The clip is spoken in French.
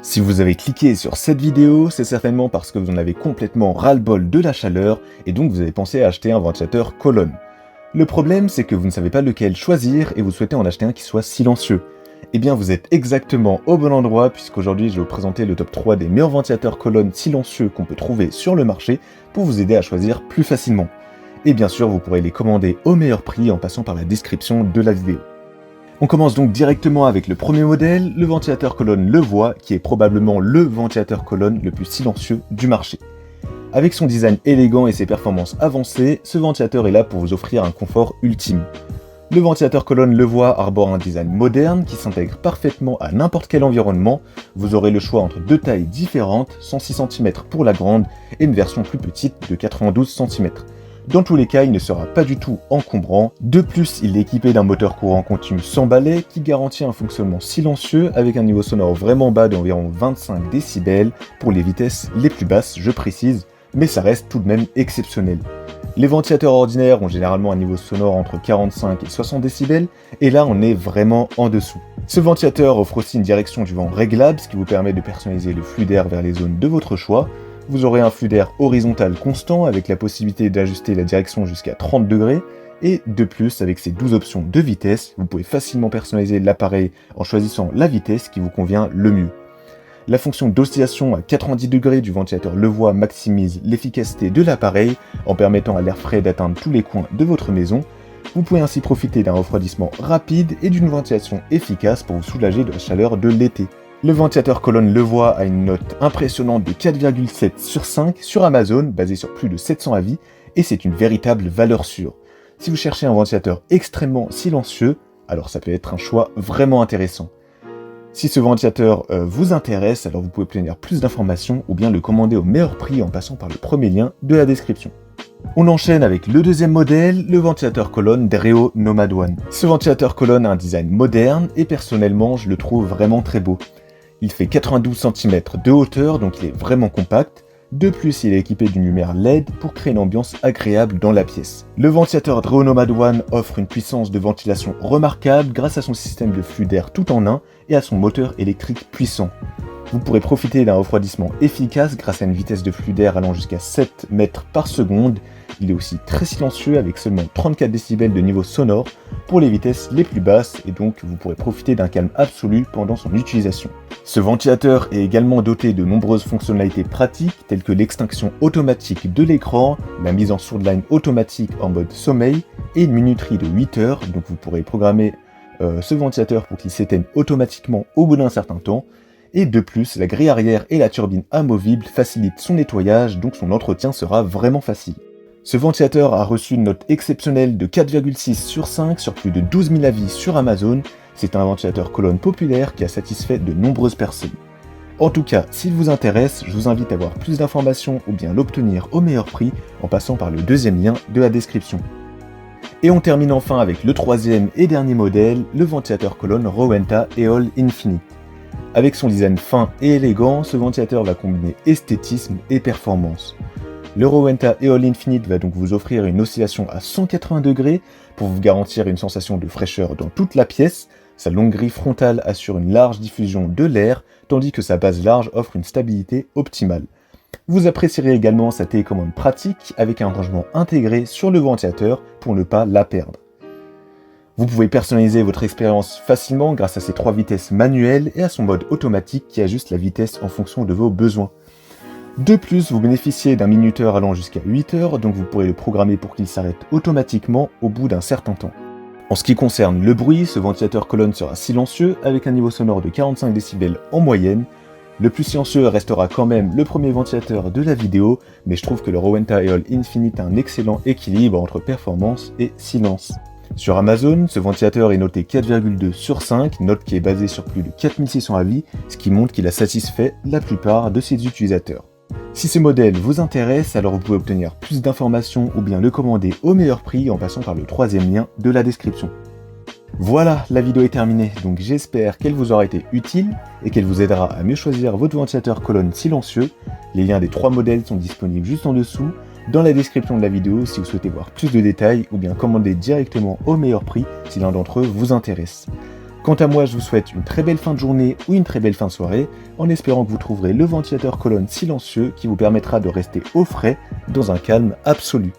Si vous avez cliqué sur cette vidéo, c'est certainement parce que vous en avez complètement ras-le-bol de la chaleur et donc vous avez pensé à acheter un ventilateur colonne. Le problème, c'est que vous ne savez pas lequel choisir et vous souhaitez en acheter un qui soit silencieux. Eh bien, vous êtes exactement au bon endroit puisqu'aujourd'hui, je vais vous présenter le top 3 des meilleurs ventilateurs colonne silencieux qu'on peut trouver sur le marché pour vous aider à choisir plus facilement. Et bien sûr, vous pourrez les commander au meilleur prix en passant par la description de la vidéo. On commence donc directement avec le premier modèle, le ventilateur colonne Levoix, qui est probablement le ventilateur colonne le plus silencieux du marché. Avec son design élégant et ses performances avancées, ce ventilateur est là pour vous offrir un confort ultime. Le ventilateur colonne Levoix arbore un design moderne qui s'intègre parfaitement à n'importe quel environnement. Vous aurez le choix entre deux tailles différentes, 106 cm pour la grande et une version plus petite de 92 cm. Dans tous les cas, il ne sera pas du tout encombrant. De plus, il est équipé d'un moteur courant continu sans balai qui garantit un fonctionnement silencieux avec un niveau sonore vraiment bas d'environ 25 décibels pour les vitesses les plus basses, je précise, mais ça reste tout de même exceptionnel. Les ventilateurs ordinaires ont généralement un niveau sonore entre 45 et 60 décibels, et là on est vraiment en dessous. Ce ventilateur offre aussi une direction du vent réglable, ce qui vous permet de personnaliser le flux d'air vers les zones de votre choix. Vous aurez un flux d'air horizontal constant avec la possibilité d'ajuster la direction jusqu'à 30 degrés, et de plus, avec ces 12 options de vitesse, vous pouvez facilement personnaliser l'appareil en choisissant la vitesse qui vous convient le mieux. La fonction d'oscillation à 90 degrés du ventilateur Levoix maximise l'efficacité de l'appareil en permettant à l'air frais d'atteindre tous les coins de votre maison. Vous pouvez ainsi profiter d'un refroidissement rapide et d'une ventilation efficace pour vous soulager de la chaleur de l'été. Le ventilateur colonne Levoix a une note impressionnante de 4,7 sur 5 sur Amazon, basée sur plus de 700 avis, et c'est une véritable valeur sûre. Si vous cherchez un ventilateur extrêmement silencieux, alors ça peut être un choix vraiment intéressant. Si ce ventilateur vous intéresse, alors vous pouvez obtenir plus d'informations ou bien le commander au meilleur prix en passant par le premier lien de la description. On enchaîne avec le deuxième modèle, le ventilateur colonne Dreo Nomad One. Ce ventilateur colonne a un design moderne et personnellement je le trouve vraiment très beau. Il fait 92 cm de hauteur, donc il est vraiment compact. De plus, il est équipé d'une lumière LED pour créer une ambiance agréable dans la pièce. Le ventilateur Dreo Nomad One offre une puissance de ventilation remarquable grâce à son système de flux d'air tout en un et à son moteur électrique puissant. Vous pourrez profiter d'un refroidissement efficace grâce à une vitesse de flux d'air allant jusqu'à 7 mètres par seconde. Il est aussi très silencieux avec seulement 34 décibels de niveau sonore pour les vitesses les plus basses et donc vous pourrez profiter d'un calme absolu pendant son utilisation. Ce ventilateur est également doté de nombreuses fonctionnalités pratiques telles que l'extinction automatique de l'écran, la mise en sourdline automatique en mode sommeil et une minuterie de 8 heures, donc vous pourrez programmer ce ventilateur pour qu'il s'éteigne automatiquement au bout d'un certain temps. Et de plus, la grille arrière et la turbine amovible facilitent son nettoyage, donc son entretien sera vraiment facile. Ce ventilateur a reçu une note exceptionnelle de 4,6 sur 5 sur plus de 12 000 avis sur Amazon. C'est un ventilateur colonne populaire qui a satisfait de nombreuses personnes. En tout cas, s'il vous intéresse, je vous invite à voir plus d'informations ou bien l'obtenir au meilleur prix en passant par le deuxième lien de la description. Et on termine enfin avec le troisième et dernier modèle, le ventilateur colonne Rowenta Eol Infinite. Avec son design fin et élégant, ce ventilateur va combiner esthétisme et performance. Le Rowenta Eol Infinite va donc vous offrir une oscillation à 180 degrés pour vous garantir une sensation de fraîcheur dans toute la pièce. Sa longue grille frontale assure une large diffusion de l'air, tandis que sa base large offre une stabilité optimale. Vous apprécierez également sa télécommande pratique avec un rangement intégré sur le ventilateur pour ne pas la perdre. Vous pouvez personnaliser votre expérience facilement grâce à ses 3 vitesses manuelles et à son mode automatique qui ajuste la vitesse en fonction de vos besoins. De plus, vous bénéficiez d'un minuteur allant jusqu'à 8 heures, donc vous pourrez le programmer pour qu'il s'arrête automatiquement au bout d'un certain temps. En ce qui concerne le bruit, ce ventilateur colonne sera silencieux avec un niveau sonore de 45 décibels en moyenne. Le plus silencieux restera quand même le premier ventilateur de la vidéo, mais je trouve que le Rowenta Eol Infinite a un excellent équilibre entre performance et silence. Sur Amazon, ce ventilateur est noté 4,2 sur 5, note qui est basée sur plus de 4600 avis, ce qui montre qu'il a satisfait la plupart de ses utilisateurs. Si ce modèle vous intéresse, alors vous pouvez obtenir plus d'informations ou bien le commander au meilleur prix en passant par le troisième lien de la description. Voilà, la vidéo est terminée, donc j'espère qu'elle vous aura été utile et qu'elle vous aidera à mieux choisir votre ventilateur colonne silencieux. Les liens des 3 modèles sont disponibles juste en dessous, dans la description de la vidéo si vous souhaitez voir plus de détails ou bien commander directement au meilleur prix si l'un d'entre eux vous intéresse. Quant à moi, je vous souhaite une très belle fin de journée ou une très belle fin de soirée, en espérant que vous trouverez le ventilateur colonne silencieux qui vous permettra de rester au frais dans un calme absolu.